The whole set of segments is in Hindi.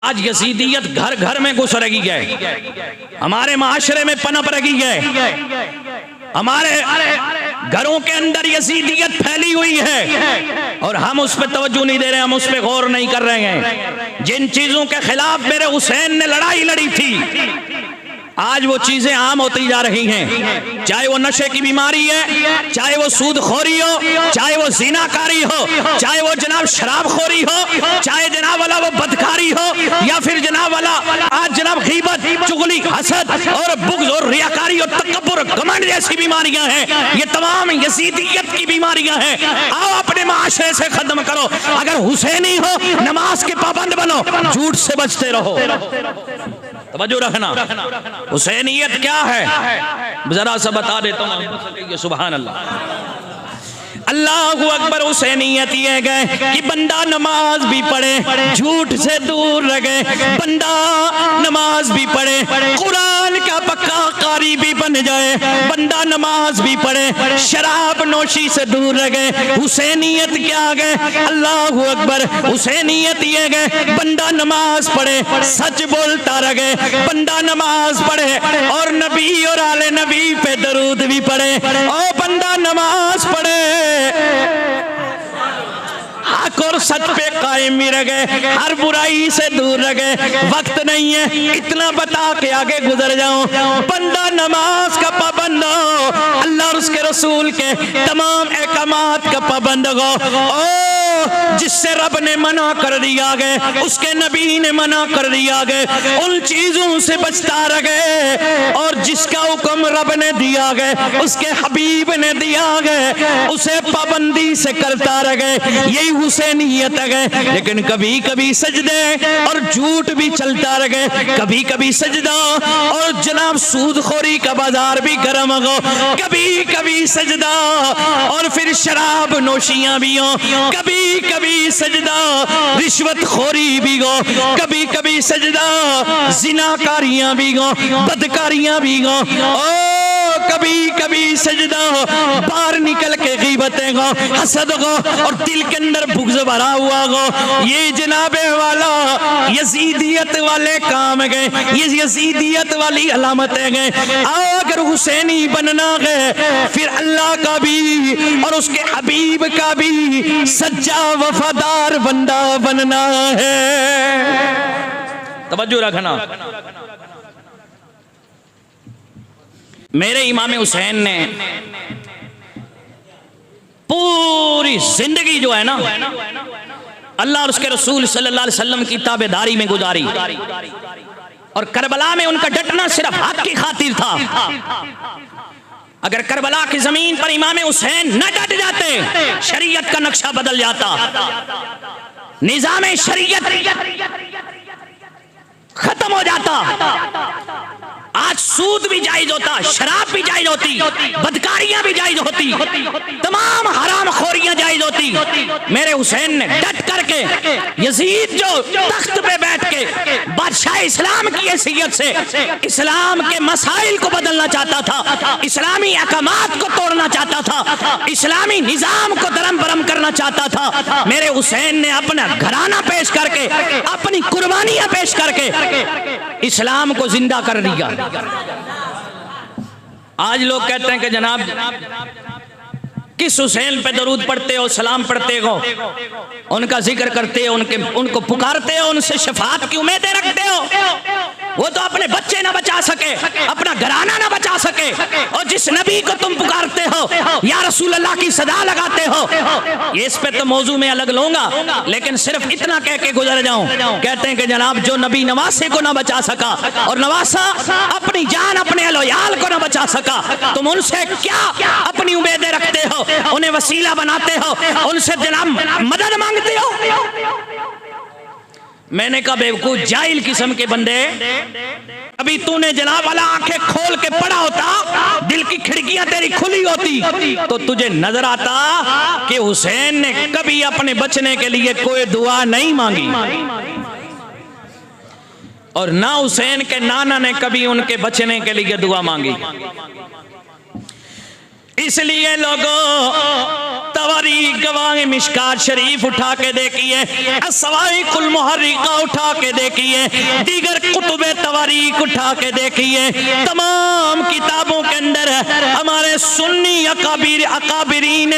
आज यजीदियत घर घर में घुस रही है, हमारे माशरे में पनप रही है, हमारे घरों के अंदर यजीदियत फैली हुई है और हम उस पर तवज्जो नहीं दे रहे, हम उस पर गौर नहीं कर रहे हैं। जिन चीजों के खिलाफ मेरे हुसैन ने लड़ाई लड़ी थी आज वो चीजें आम होती जा रही हैं, चाहे वो नशे की बीमारी है, चाहे वो सूदखोरी हो, चाहे वो ज़िनाकारी हो, चाहे वो जनाब शराबखोरी हो, चाहे जनाब वाला वो बदकारी हो, या फिर जनाब वाला आज जनाब गीबत, चुगली, हसद और बुग़्ज़ और रियाकारी और तकब्बुर घमंड जैसी बीमारियां हैं। ये तमाम यजीदियत की बीमारियां हैं। आओ अपने माशरे से खत्म करो। अगर हुसैनी हो नमाज के पाबंद बनो, झूठ से बचते रहो। तवज्जो रखना, हुसैनियत क्या है जरा सा बता देता हूँ। सुभान अल्लाह, अल्लाहु अकबर। हुसैनियत ये गए कि बंदा नमाज भी पढ़े, झूठ से दूर रहे, बंदा नमाज भी पढ़े, कुरान का पक्का कारी भी बन जाए, बंदा नमाज भी पढ़े, शराब नोशी से दूर रहे। हुसैनियत क्या गए, अल्लाहु अकबर। हुसैनियत ये गए बंदा नमाज पढ़े, सच बोलता रहे, बंदा नमाज पढ़े और नबी और आले नबी पे दरूद भी पढ़े, और बंदा नमाज पढ़े हक और सच पे कायम भी रह गए, हर बुराई से दूर रह गए। वक्त नहीं है इतना बता के आगे गुजर जाऊं। बंदा नमाज का पाबंद हो, अल्लाह और उसके रसूल के तमाम अहकामात का पाबंद हो, जिससे रब ने मना कर दिया गए, उसके नबी ने मना कर दिया गए, उन चीजों से बचता रहे, और जिसका हुक्म रब ने दिया गए, उसके हबीब ने दिया गए, उसे पाबंदी से करता रहे। यही हुसैनियत है। लेकिन कभी कभी सजदे और झूठ भी चलता रहे, कभी कभी सजदा और जनाब सूदखोरी का बाजार भी गर्म हो, कभी कभी सजदा और फिर शराब नोशियां भी हो, कभी कभी सजदा रिश्वत खोरी भी हो, कभी कभी सजदा जिनाकारियां भी हो, बदकारियां भी हो, कभी कभी सजदा बाहर निकल के गीबतें हो, हसद हो और दिल के अंदर बुग़्ज़ भरा हुआ हो। ये जनाबे वाला यजीदियत वाले काम गए, ये यजीदियत वाली अलामतें गए। अगर हुसैनी बनना है फिर अल्लाह का भी और उसके हबीब का भी सच्चा वफादार बंदा बनना है। तवज्जो रखना, मेरे इमाम हुसैन ने पूरी जिंदगी जो है ना अल्लाह और उसके रसूल सल्लल्लाहु अलैहि वसल्लम की ताबेदारी में गुजारी, और करबला में उनका डटना सिर्फ हक की खातिर था। अगर करबला की जमीन पर इमाम हुसैन न डट जाते, शरीयत का नक्शा बदल जाता, निजाम शरीयत खत्म हो जाता। आज सूद भी जायज होता, शराब भी जायज होती, बदकारियां भी जायज होती, तमाम हराम खोरियां जायज होती। मेरे हुसैन ने डट करके यजीद जो तख्त पे बैठ के बादशाह इस्लाम की हैसियत से इस्लाम के मसाइल को बदलना चाहता था, इस्लामी अहकामात को तोड़ना चाहता था, इस्लामी निजाम को दरम बरम करना चाहता था। मेरे हुसैन ने अपना घराना पेश करके, अपनी कुर्बानियां पेश करके इस्लाम को जिंदा कर दिया। आज लोग कहते हैं कि जनाब किस हुसैन पे दरूद पढ़ते हो, सलाम पढ़ते हो, उनका जिक्र करते हो, उनको पुकारते हो, उनसे शफाअत की उम्मीदें रखते हो। वो तो अपने बच्चे ना बचा सके, अपना घराना ना बचा सके, और जिस नबी को तुम पुकारते हो या रसूल अल्लाह की सदा लगाते हो, ये इस पे तो मौजू में अलग लूंगा, लेकिन सिर्फ इतना कह के गुजर जाऊं। कहते हैं कि जनाब जो नबी नवासे को ना बचा सका और नवासा अपनी जान अपने अलोयाल को ना बचा सका, तुम उनसे क्या अपनी उम्मीदें रखते हो, उन्हें वसीला बनाते हो, उनसे जनाब मदद मांगते हो। मैंने कहा बेवकूफ जाहिल किस्म के बंदे, अभी तूने जनाब वाला आंखें खोल के पढ़ा होता, दिल की खिड़कियां तेरी खुली होती, तो तुझे नजर आता कि हुसैन ने कभी अपने बचने के लिए कोई दुआ नहीं मांगी, और ना हुसैन के नाना ने कभी उनके बचने के लिए दुआ मांगी। इसलिए लोगों तवारी गवाए मिशकात शरीफ उठा के देखिए, सवाई कुल मुहर्रिका उठा के देखिए, दीगर कुतुबे तवारीख उठा के देखिए, तमाम किताबों के अंदर हमारे सुन्नी अकाबिरीन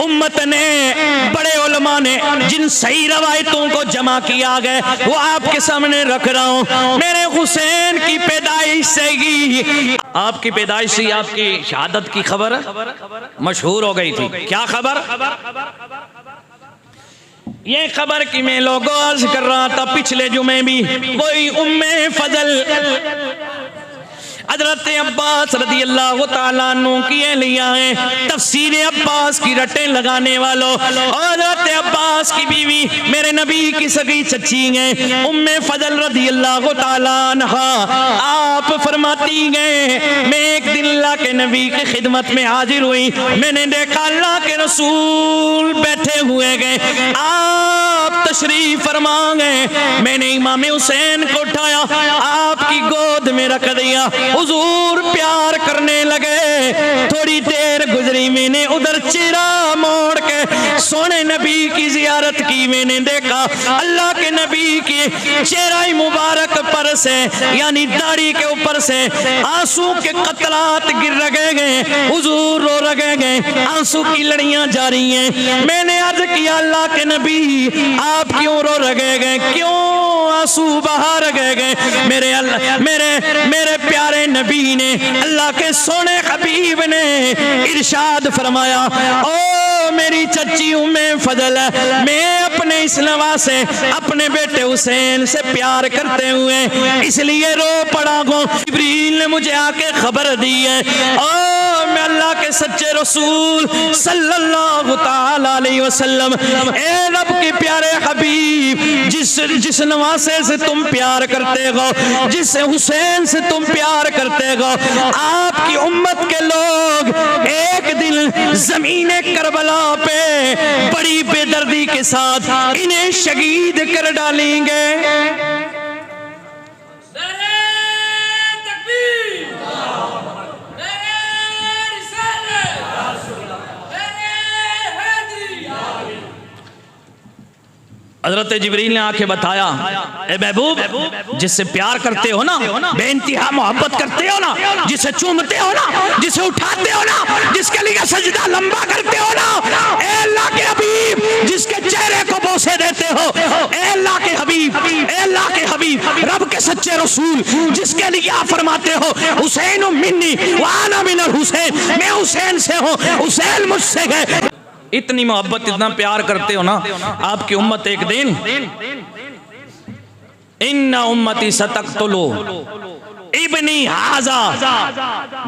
उम्मत ने, बड़े उलमा ने जिन सही रवायतों को जमा किया गया वो आपके सामने रख रहा हूँ। मेरे हुसैन की पैदाइश से ही, आपकी पैदाइश से आपकी शहादत की खबर मशहूर हो गई थी। क्या खबर? ये खबर कि मैं लोगों अर्ज कर रहा था पिछले जुमे भी, कोई उम्मे फजल हज़रत अब्बास रज़ी अल्लाह तआला अन्हु किए लिया है, तफसीर अब्बास की रटें लगाने वालों, और हज़रत अब्बास की बीवी मेरे नबी की सगी चच्ची हैं उम्मे फजल रज़ी अल्लाह तआला अन्हा। आप फरमाती गए मैं एक दिन अल्लाह के नबी की खिदमत में हाजिर हुई, मैंने देखा अल्लाह के रसूल बैठे हुए गए, आप तशरीफ फरमा गए, मैंने इमाम हुसैन को उठाया, आपकी गोद में रख दिया, हुजूर प्यार करने लगे। थोड़ी देर गुजरी, मैंने उधर चेहरा मोड़ के सोने नबी की जियारत की, मैंने देखा अल्लाह के नबी की चेहरा मुबारक पर से यानी दाढ़ी के ऊपर से आंसू के कतरात गिर रहे गए, हुजूर रो रहे गए, आंसू की लड़ियां जा रही हैं। मैंने अर्ज किया अल्लाह के नबी आप क्यों रो रहे गए, क्यों आंसू बहा रहे गए? मेरे अल्लाह मेरे प्यारे नबी ने, अल्लाह के सोने हबीब ने इरशाद फरमाया, ओ मेरी चच्ची उम्मे फजल, मैं अपने इस नवासे अपने बेटे हुसैन से प्यार करते हुए इसलिए रो पड़ा हूँ। जिब्रील ने मुझे आके खबर दी है, ओ मैं अल्लाह के सच्चे रसूल सल्लल्लाहु ताला अलैहि वसल्लम, ए रब के प्यारे हबीब, जिस नवासे से तुम प्यार करते हो, जिस हुसैन से तुम प्यार करते हो, आपकी उम्मत के लोग एक दिन जमीने करबला पे बड़ी बेदर्दी के साथ इन्हें शहीद कर डालेंगे। हजरत जिब्रील ने आके बताया, ए महबूब जिससे प्यार करते हो ना, बेइंतहा मोहब्बत करते हो ना, जिसे चूमते हो ना, जिसे उठाते हो ना, जिसके लिए सजदा लंबा करते हो ना, ए अल्लाह के हबीब जिसके चेहरे को बोसे देते हो, ए अल्लाह के हबीब, ए अल्लाह के हबीब, रब के सच्चे रसूल जिसके लिए आप फरमाते हो हुसैन मिन्नी व अना मिनल हुसैन, मैं हुसैन से हूँ, हुसैन मुझसे है। इतनी मोहब्बत इतना प्यार करते हो ना, आपकी उम्मत एक दिन इन्ना उम्मती सतक्तुलु इब्नी हाजा,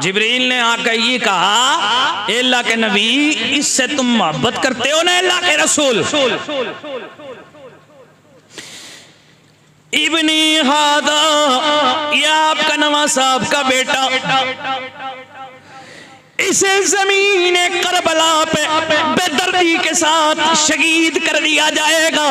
जिब्रील ने आकर ये कहा अल्लाह के नबी इससे तुम मोहब्बत करते हो ना अल्लाह के रसूल, इब्नी हाजा ये आपका नवाज साहब का बेटा, इसे जमीन करबला पे बेदर्दी के साथ शहीद कर दिया जाएगा।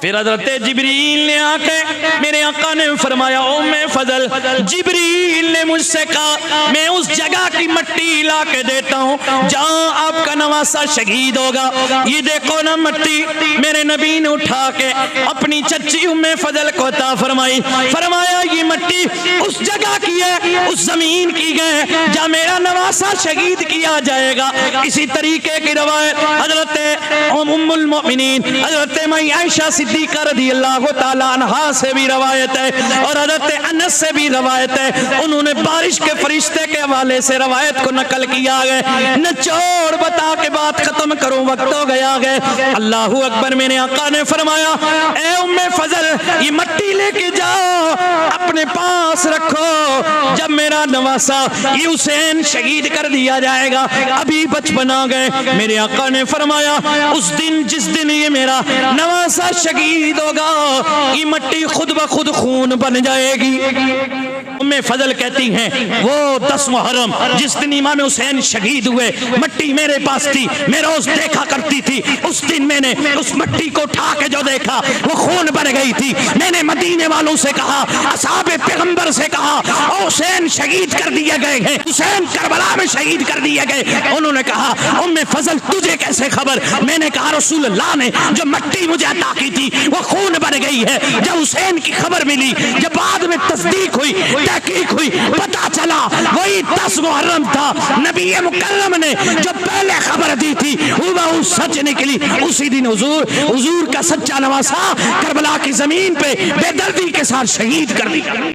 फिर हज़रत जिब्रील ने आके मेरे आका ने फरमाया, ओ मैं फजल, जिब्रील ने मुझसे कहा मैं उस जगह की मिट्टी ला के देता हूँ जहाँ आपका नवासा शहीद होगा। ये देखो ना मिट्टी, मेरे नबी ने उठा के अपनी चच्ची उम्मे फजल को अता फरमाई, फरमाया ये मिट्टी उस जगह की है, उस जमीन की है जहाँ मेरा नवासा शहीद किया जाएगा। इसी तरीके की रवायत हज़रत उम्मुल मोमिनीन हज़रत मई आयशा सिद्दीक़ा रज़ियल्लाहु ताला अन्हा से भी रवायत है और हज़रत अनस से भी रवायत है। उन्होंने बारिश के फरिश्ते के हवाले से रवायत को नकल किया है। निचोड़ बता के बात खत्म करो, वक्त हो गया है। अल्लाहु अकबर। मेरे आका ने फरमाया, ए उम्मे फजल ये मट्टी लेके जाओ, अपने पास रखो, जब मेरा नवासा ये हुसैन शहीद कर दिया जाएगा। अभी बचपना गए। मेरे आका ने फरमाया, उस दिन जिस दिन ये मेरा नवासा शहीद होगा, ये मट्टी खुद ब खुद खून बन जाएगी। उम्मे फजल कहती हैं वो 10 मुहर्रम जिस दिन इमाम हुसैन शहीद हुए, मट्टी मेरे पास थी, मैं रोज देखा करती थी। उस दिन मैंने उस मट्टी को उठा के जो देखा वो खून बन गई थी। मैंने मदीने वालों से कहा, असहाबे पैगंबर से कहा, हुसैन शहीद कर दिए गए हैं, हुसैन करबला में शहीद कर दिए गए। उन्होंने कहा उम्मे फजल तुझे कैसे खबर? मैंने कहा रसूलुल्लाह ने जो मट्टी मुझे अता की थी वो खून बन गई है। जब हुसैन की खबर मिली, जब बाद में तस्दीक हुई, तहकीक हुई, पता चला वही 10 मुहर्रम था। नबी मुकर्रम ने जो पहले खबर दी थी वो सच निकली। उसी दिन हुजूर का सच्चा नवासा करबला की जमीन पे बेदर्दी के साथ शहीद कर दिया।